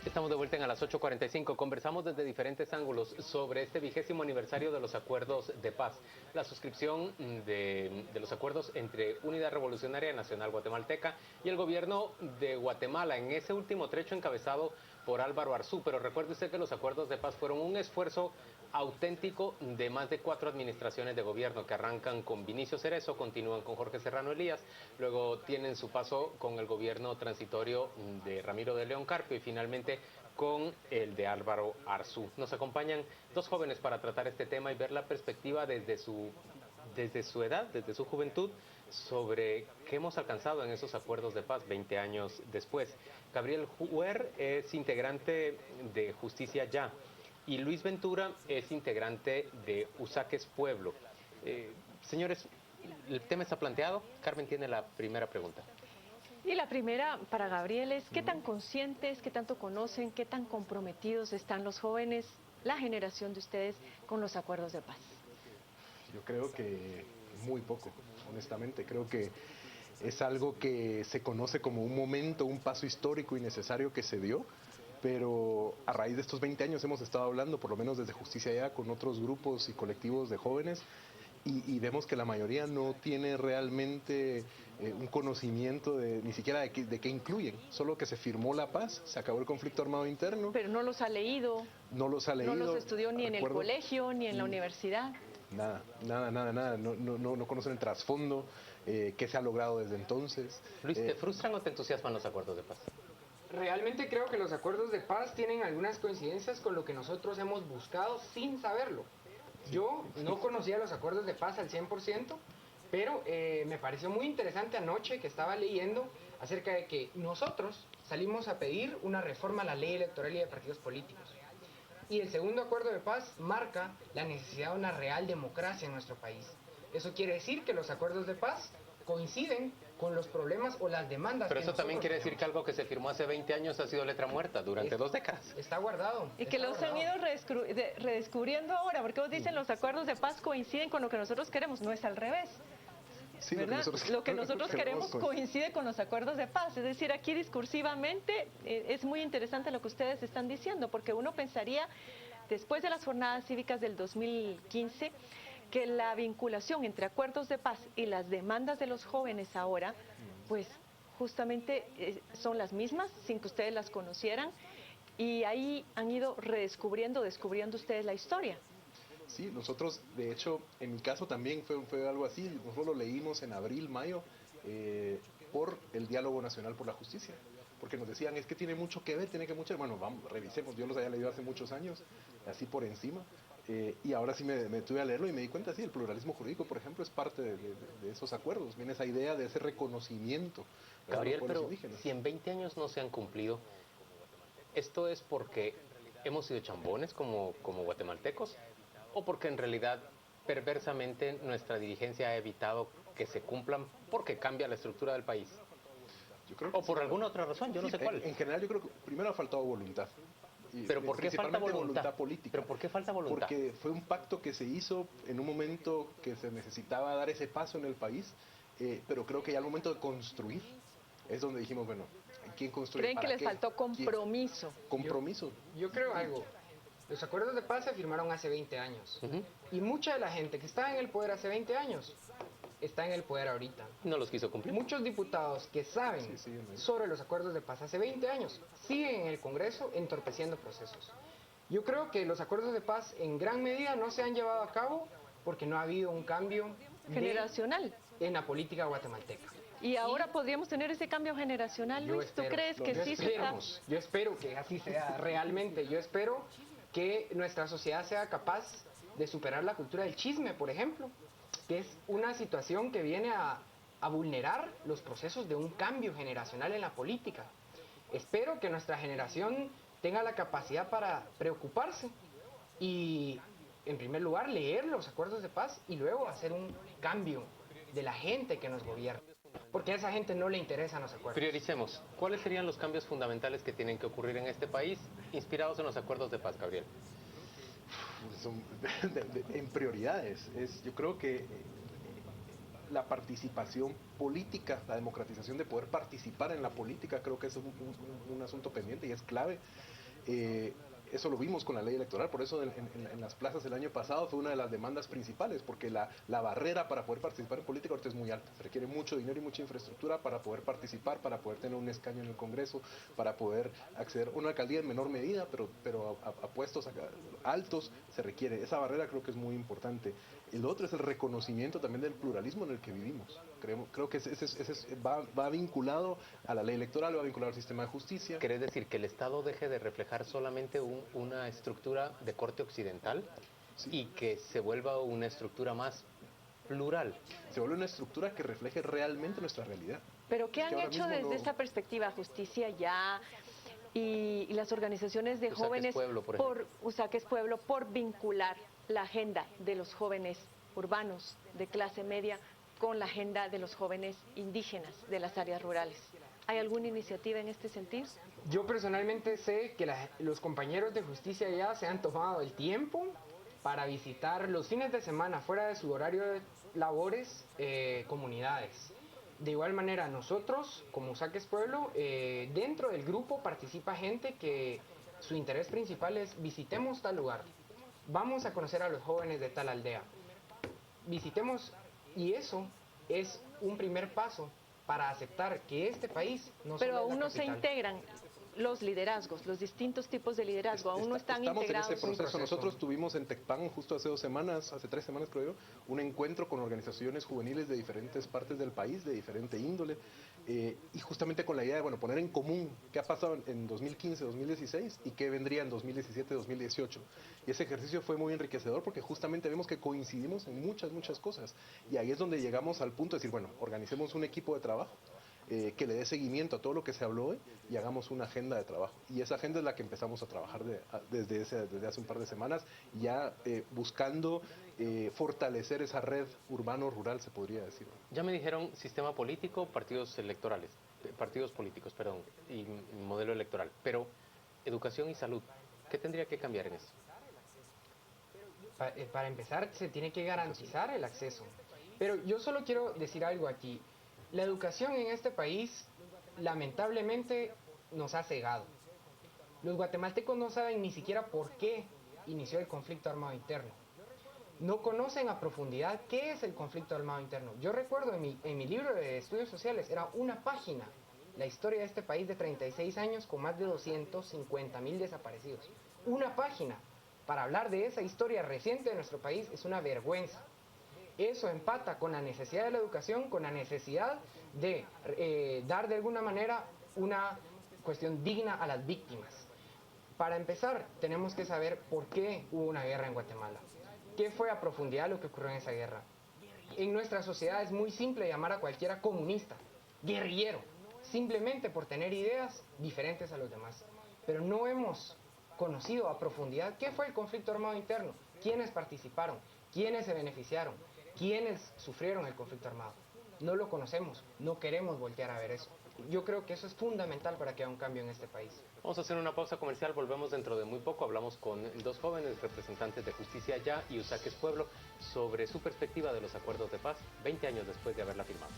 Estamos de vuelta en a las 8:45. Conversamos desde diferentes ángulos sobre este 20º aniversario de los acuerdos de paz. La suscripción de los acuerdos entre Unidad Revolucionaria Nacional Guatemalteca y el gobierno de Guatemala, en ese último trecho encabezado por Álvaro Arzú. Pero recuerde usted que los acuerdos de paz fueron un esfuerzo auténtico de más de 4 administraciones de gobierno que arrancan con Vinicio Cerezo, continúan con Jorge Serrano Elías, luego tienen su paso con el gobierno transitorio de Ramiro de León Carpio y finalmente con el de Álvaro Arzú. Nos acompañan dos jóvenes para tratar este tema y ver la perspectiva desde su edad, desde su juventud, sobre qué hemos alcanzado en esos acuerdos de paz 20 años después. Gabriel Huer es integrante de Justicia Ya y Luis Ventura es integrante de Usaques Pueblo. Señores, el tema está planteado. Carmen tiene la primera pregunta. Y la primera para Gabriel es, ¿qué tan conscientes, qué tanto conocen, qué tan comprometidos están los jóvenes, la generación de ustedes, con los acuerdos de paz? Yo creo que muy poco, honestamente. Creo que es algo que se conoce como un momento, un paso histórico y necesario que se dio, pero a raíz de estos 20 años hemos estado hablando, por lo menos desde Justicia Ya, con otros grupos y colectivos de jóvenes, y vemos que la mayoría no tiene realmente un conocimiento ni siquiera de qué incluyen, solo que se firmó la paz, se acabó el conflicto armado interno. Pero no los ha leído. No los ha leído. No los estudió ni en el colegio, ni en la universidad. Nada. No conocen el trasfondo, qué se ha logrado desde entonces. Luis, ¿te frustran o te entusiasman los acuerdos de paz? Realmente creo que los acuerdos de paz tienen algunas coincidencias con lo que nosotros hemos buscado sin saberlo. Yo no conocía los acuerdos de paz al 100%, pero me pareció muy interesante anoche que estaba leyendo acerca de que nosotros salimos a pedir una reforma a la ley electoral y de partidos políticos. Y el segundo acuerdo de paz marca la necesidad de una real democracia en nuestro país. Eso quiere decir que los acuerdos de paz coinciden con los problemas o las demandas. Pero eso también quiere decir que algo que se firmó hace 20 años ha sido letra muerta durante 2 décadas. Está guardado. Y que los han ido redescubriendo ahora, porque vos dicen los acuerdos de paz coinciden con lo que nosotros queremos, no es al revés. Sí, ¿verdad? Lo que nosotros queremos coincide con los acuerdos de paz. Es decir, aquí discursivamente es muy interesante lo que ustedes están diciendo, porque uno pensaría, después de las jornadas cívicas del 2015, que la vinculación entre acuerdos de paz y las demandas de los jóvenes ahora, pues justamente son las mismas, sin que ustedes las conocieran, y ahí han ido descubriendo ustedes la historia. Sí, nosotros, de hecho, en mi caso también fue algo así. Nosotros lo leímos en abril, mayo, por el Diálogo Nacional por la Justicia. Porque nos decían, es que tiene mucho que ver, bueno, vamos, revisemos. Yo los había leído hace muchos años, así por encima. Y ahora sí me tuve a leerlo y me di cuenta, sí, el pluralismo jurídico, por ejemplo, es parte de esos acuerdos. Viene esa idea de ese reconocimiento. Gabriel, pero si en 20 años no se han cumplido, ¿esto es porque hemos sido chambones como guatemaltecos? ¿O porque en realidad perversamente nuestra dirigencia ha evitado que se cumplan porque cambia la estructura del país? Yo creo que o por alguna otra razón, yo no sé cuál. En general yo creo que primero ha faltado voluntad. ¿Pero por qué falta voluntad? Política. ¿Pero por qué falta voluntad? Porque fue un pacto que se hizo en un momento que se necesitaba dar ese paso en el país, pero creo que ya al momento de construir es donde dijimos, bueno, ¿quién construye? ¿Creen que les faltó compromiso? Compromiso. Yo creo algo. Los acuerdos de paz se firmaron hace 20 años. Y mucha de la gente que estaba en el poder hace 20 años está en el poder ahorita. No los quiso cumplir. Muchos diputados que saben sobre los acuerdos de paz hace 20 años siguen en el Congreso entorpeciendo procesos. Yo creo que los acuerdos de paz en gran medida no se han llevado a cabo porque no ha habido un cambio generacional en la política guatemalteca. Y ahora podríamos tener ese cambio generacional, Luis. ¿Tú crees que sí se está? Yo espero que así sea realmente. Yo espero que nuestra sociedad sea capaz de superar la cultura del chisme, por ejemplo, que es una situación que viene a vulnerar los procesos de un cambio generacional en la política. Espero que nuestra generación tenga la capacidad para preocuparse y, en primer lugar, leer los acuerdos de paz y luego hacer un cambio de la gente que nos gobierna. Porque a esa gente no le interesan los acuerdos. Prioricemos. ¿Cuáles serían los cambios fundamentales que tienen que ocurrir en este país inspirados en los acuerdos de paz, Gabriel? En prioridades. Yo creo que la participación política, la democratización de poder participar en la política, creo que es un asunto pendiente y es clave. Eso lo vimos con la ley electoral, por eso en las plazas el año pasado fue una de las demandas principales, porque la barrera para poder participar en política ahorita es muy alta. Se requiere mucho dinero y mucha infraestructura para poder participar, para poder tener un escaño en el Congreso, para poder acceder a una alcaldía en menor medida, pero a puestos altos se requiere. Esa barrera creo que es muy importante. El otro es el reconocimiento también del pluralismo en el que vivimos. Creo que ese va vinculado a la ley electoral, va vinculado al sistema de justicia. ¿Quiere decir que el Estado deje de reflejar solamente una estructura de corte occidental y que se vuelva una estructura más plural? Se vuelve una estructura que refleje realmente nuestra realidad. ¿Pero qué han hecho desde esa perspectiva? Justicia Ya y las organizaciones de jóvenes por Usaques Pueblo, por vincular la agenda de los jóvenes urbanos de clase media con la agenda de los jóvenes indígenas de las áreas rurales. ¿Hay alguna iniciativa en este sentido? Yo personalmente sé que los compañeros de Justicia Ya se han tomado el tiempo para visitar los fines de semana, fuera de su horario de labores, comunidades. De igual manera, nosotros, como Usaques Pueblo, dentro del grupo participa gente que su interés principal es visitemos tal lugar, vamos a conocer a los jóvenes de tal aldea, visitemos, y eso es un primer paso para aceptar que este país no pero solo es aún la no se capital. integran los liderazgos, los distintos tipos de liderazgo, aún no están integrados. Estamos en ese proceso. Nosotros tuvimos en Tecpan justo hace 2 semanas, hace 3 semanas creo yo, un encuentro con organizaciones juveniles de diferentes partes del país, de diferente índole, y justamente con la idea de poner en común qué ha pasado en 2015, 2016 y qué vendría en 2017, 2018. Y ese ejercicio fue muy enriquecedor porque justamente vemos que coincidimos en muchas cosas. Y ahí es donde llegamos al punto de decir, organicemos un equipo de trabajo que le dé seguimiento a todo lo que se habló hoy y hagamos una agenda de trabajo. Y esa agenda es la que empezamos a trabajar desde hace un par de semanas, ya buscando fortalecer esa red urbano-rural, se podría decir. Ya me dijeron sistema político, partidos políticos, y modelo electoral. Pero educación y salud, ¿qué tendría que cambiar en eso? Para empezar, se tiene que garantizar el acceso. Pero yo solo quiero decir algo aquí. La educación en este país, lamentablemente, nos ha cegado. Los guatemaltecos no saben ni siquiera por qué inició el conflicto armado interno. No conocen a profundidad qué es el conflicto armado interno. Yo recuerdo en mi libro de estudios sociales, era una página, la historia de este país de 36 años con más de 250,000 desaparecidos. Una página para hablar de esa historia reciente de nuestro país es una vergüenza. Eso empata con la necesidad de la educación, con la necesidad de dar de alguna manera una cuestión digna a las víctimas. Para empezar, tenemos que saber por qué hubo una guerra en Guatemala. ¿Qué fue a profundidad lo que ocurrió en esa guerra? En nuestra sociedad es muy simple llamar a cualquiera comunista, guerrillero, simplemente por tener ideas diferentes a los demás. Pero no hemos conocido a profundidad qué fue el conflicto armado interno, quiénes participaron, quiénes se beneficiaron, quiénes sufrieron el conflicto armado. No lo conocemos, no queremos voltear a ver eso. Yo creo que eso es fundamental para que haya un cambio en este país. Vamos a hacer una pausa comercial, volvemos dentro de muy poco. Hablamos con 2 jóvenes representantes de Justicia Ya y Usaques Pueblo sobre su perspectiva de los acuerdos de paz 20 años después de haberla firmado.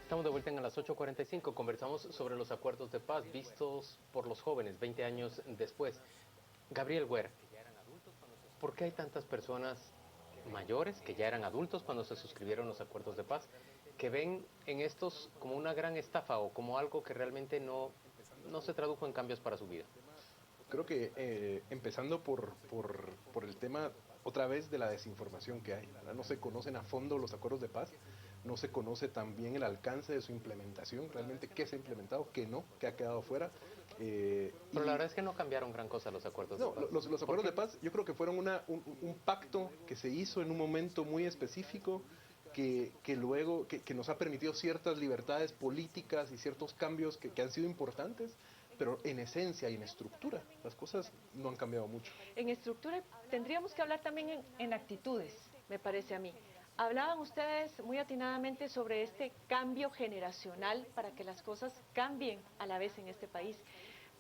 Estamos de vuelta en las 8:45. Conversamos sobre los acuerdos de paz vistos por los jóvenes 20 años después. Gabriel Guer, ¿por qué hay tantas personas mayores que ya eran adultos cuando se suscribieron los acuerdos de paz que ven en estos como una gran estafa o como algo que realmente no se tradujo en cambios para su vida? Creo que empezando por el tema otra vez de la desinformación que hay, ¿verdad? No se conocen a fondo los acuerdos de paz, no se conoce también el alcance de su implementación, realmente qué se ha implementado, qué no, qué ha quedado fuera. Pero la verdad es que no cambiaron gran cosa los acuerdos de paz. Los acuerdos de paz yo creo que fueron un pacto que se hizo en un momento muy específico que luego que nos ha permitido ciertas libertades políticas y ciertos cambios que han sido importantes, pero en esencia y en estructura, las cosas no han cambiado mucho. En estructura tendríamos que hablar también en actitudes, me parece a mí. Hablaban ustedes muy atinadamente sobre este cambio generacional para que las cosas cambien a la vez en este país.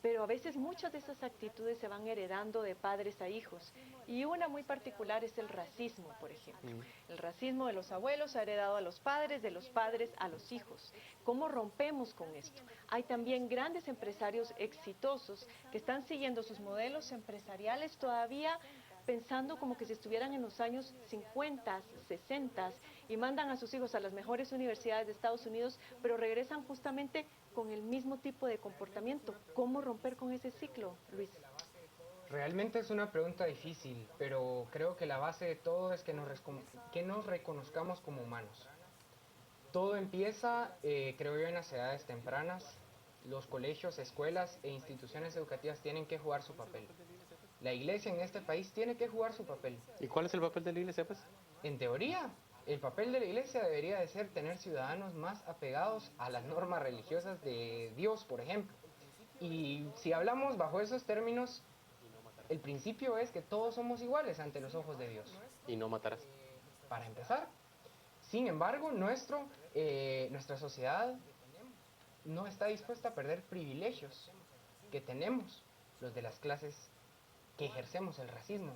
Pero a veces muchas de esas actitudes se van heredando de padres a hijos. Y una muy particular es el racismo, por ejemplo. El racismo de los abuelos ha heredado a los padres, de los padres a los hijos. ¿Cómo rompemos con esto? Hay también grandes empresarios exitosos que están siguiendo sus modelos empresariales todavía pensando como que si estuvieran en los años 50, 60 y mandan a sus hijos a las mejores universidades de Estados Unidos, pero regresan justamente con el mismo tipo de comportamiento. ¿Cómo romper con ese ciclo, Luis? Realmente es una pregunta difícil, pero creo que la base de todo es que nos reconozcamos como humanos. Todo empieza, creo yo, en las edades tempranas. Los colegios, escuelas e instituciones educativas tienen que jugar su papel. La iglesia en este país tiene que jugar su papel. ¿Y cuál es el papel de la iglesia, pues? En teoría, el papel de la iglesia debería de ser tener ciudadanos más apegados a las normas religiosas de Dios, por ejemplo. Y si hablamos bajo esos términos, el principio es que todos somos iguales ante los ojos de Dios. Y no matarás. Para empezar. Sin embargo, nuestra sociedad no está dispuesta a perder privilegios que tenemos los de las clases que ejercemos el racismo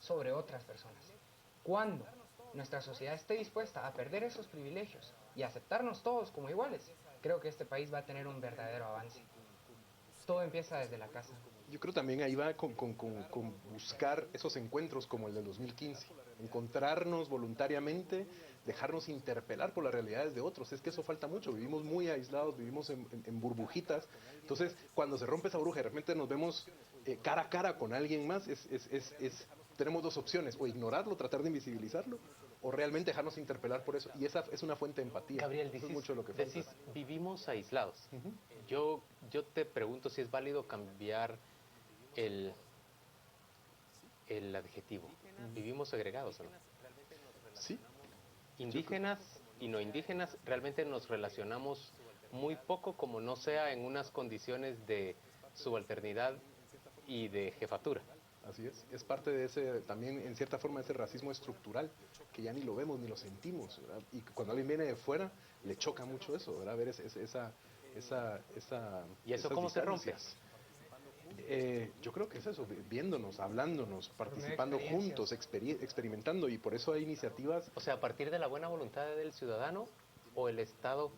sobre otras personas. Cuando nuestra sociedad esté dispuesta a perder esos privilegios y aceptarnos todos como iguales, creo que este país va a tener un verdadero avance. Todo empieza desde la casa. Yo creo también ahí va con buscar esos encuentros como el del 2015, encontrarnos voluntariamente, dejarnos interpelar por las realidades de otros. Es que eso falta mucho, vivimos muy aislados, vivimos en burbujitas. Entonces, cuando se rompe esa burbuja y de repente nos vemos cara a cara con alguien más, tenemos dos opciones, o ignorarlo, tratar de invisibilizarlo, o realmente dejarnos interpelar por eso. Y esa es una fuente de empatía. Gabriel, eso es mucho de lo que falta. decís, vivimos aislados. Yo te pregunto si es válido cambiar el adjetivo. ¿Vivimos segregados o no? Sí. Indígenas y no indígenas, realmente nos relacionamos muy poco, como no sea en unas condiciones de subalternidad y de jefatura. Así es parte de ese, también en cierta forma, ese racismo estructural, que ya ni lo vemos ni lo sentimos, ¿verdad? Y cuando alguien viene de fuera, le choca mucho eso, ¿verdad? Ver ¿Y eso cómo se rompe? Yo creo que es eso, viéndonos, hablándonos, participando juntos, experimentando, y por eso hay iniciativas. O sea, a partir de la buena voluntad del ciudadano, o el Estado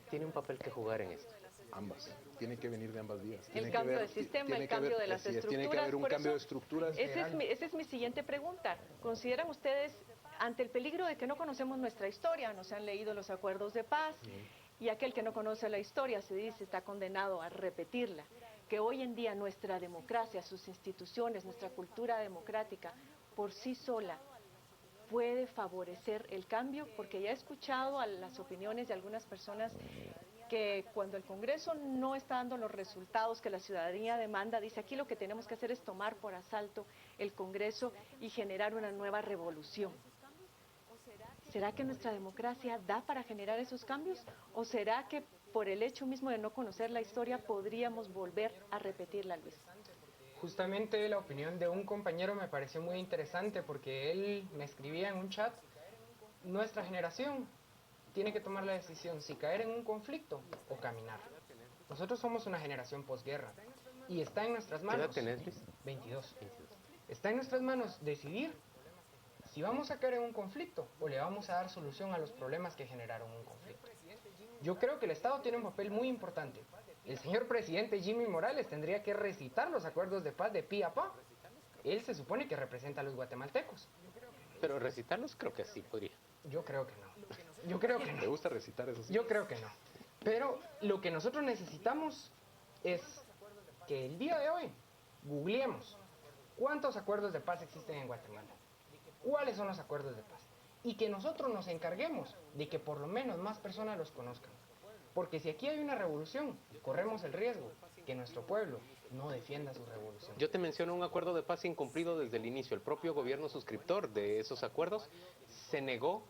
tiene un papel que jugar en esto. Ambas, tiene que venir de ambas vías. El cambio del sistema, el cambio de las estructuras. Tiene que haber un cambio de estructuras. Esa es mi siguiente pregunta. ¿Consideran ustedes, ante el peligro de que no conocemos nuestra historia, no se han leído los acuerdos de paz, y aquel que no conoce la historia se dice está condenado a repetirla, que hoy en día nuestra democracia, sus instituciones, nuestra cultura democrática, por sí sola, puede favorecer el cambio? Porque ya he escuchado a las opiniones de algunas personas que cuando el Congreso no está dando los resultados que la ciudadanía demanda, dice aquí lo que tenemos que hacer es tomar por asalto el Congreso y generar una nueva revolución. ¿Será que nuestra democracia da para generar esos cambios? ¿O será que por el hecho mismo de no conocer la historia podríamos volver a repetirla, Luis? Justamente la opinión de un compañero me pareció muy interesante porque él me escribía en un chat, nuestra generación tiene que tomar la decisión si caer en un conflicto o caminar. Nosotros somos una generación posguerra y está en nuestras manos. ¿Qué edad tenés, Luis? 22. Está en nuestras manos decidir si vamos a caer en un conflicto o le vamos a dar solución a los problemas que generaron un conflicto. Yo creo que el Estado tiene un papel muy importante. El señor presidente Jimmy Morales tendría que recitar los acuerdos de paz de pi a pa. Él se supone que representa a los guatemaltecos. Pero recitarlos creo que sí podría. Yo creo que no. Yo creo que no. ¿Te gusta recitar eso? Yo creo que no. Pero lo que nosotros necesitamos es que el día de hoy googleemos cuántos acuerdos de paz existen en Guatemala, cuáles son los acuerdos de paz, y que nosotros nos encarguemos de que por lo menos más personas los conozcan. Porque si aquí hay una revolución, corremos el riesgo que nuestro pueblo no defienda su revolución. Yo te menciono un acuerdo de paz incumplido desde el inicio. El propio gobierno suscriptor de esos acuerdos se negó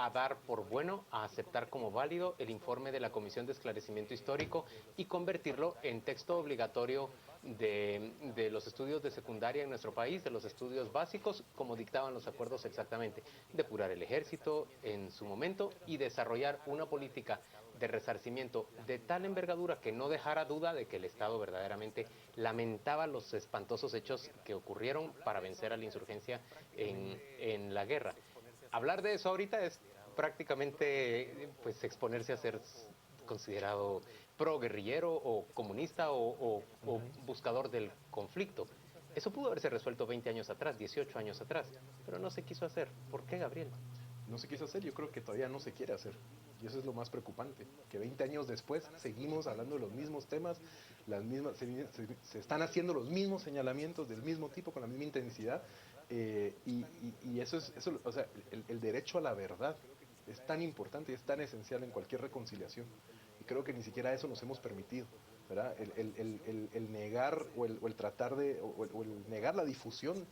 a dar por bueno, a aceptar como válido el informe de la Comisión de Esclarecimiento Histórico y convertirlo en texto obligatorio de los estudios de secundaria en nuestro país, de los estudios básicos, como dictaban los acuerdos exactamente, depurar el ejército en su momento y desarrollar una política de resarcimiento de tal envergadura que no dejara duda de que el Estado verdaderamente lamentaba los espantosos hechos que ocurrieron para vencer a la insurgencia en la guerra. Hablar de eso ahorita es prácticamente pues exponerse a ser considerado pro-guerrillero o comunista o buscador del conflicto. Eso pudo haberse resuelto 20 años atrás, 18 años atrás, pero no se quiso hacer. ¿Por qué, Gabriel? No se quiso hacer, yo creo que todavía no se quiere hacer. Y eso es lo más preocupante, que 20 años después seguimos hablando de los mismos temas, se están haciendo los mismos señalamientos del mismo tipo, con la misma intensidad, y eso, o sea, el derecho a la verdad es tan importante y es tan esencial en cualquier reconciliación. Y creo que ni siquiera eso nos hemos permitido, ¿verdad? El negar o el tratar de, o el negar la difusión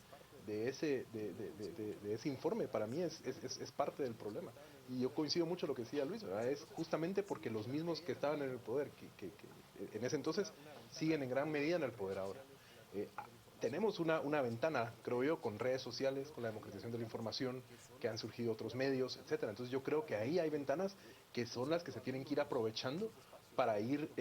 de ese informe, para mí es parte del problema. Y yo coincido mucho en lo que decía Luis, ¿verdad? Es justamente porque los mismos que estaban en el poder, que en ese entonces, siguen en gran medida en el poder ahora. Tenemos una ventana, creo yo, con redes sociales, con la democratización de la información, que han surgido otros medios, etcétera. Entonces yo creo que ahí hay ventanas que son las que se tienen que ir aprovechando para ir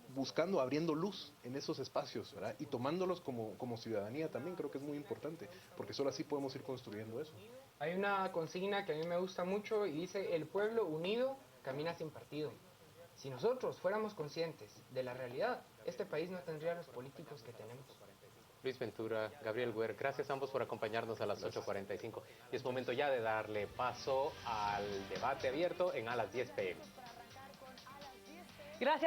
buscando, abriendo luz en esos espacios, ¿verdad? Y tomándolos como ciudadanía también creo que es muy importante, porque solo así podemos ir construyendo eso. Hay una consigna que a mí me gusta mucho y dice: el pueblo unido camina sin partido. Si nosotros fuéramos conscientes de la realidad, este país no tendría los políticos que tenemos. Luis Ventura, Gabriel Guer, gracias a ambos por acompañarnos a las 8:45. Y es momento ya de darle paso al debate abierto a las 10 p.m. Gracias.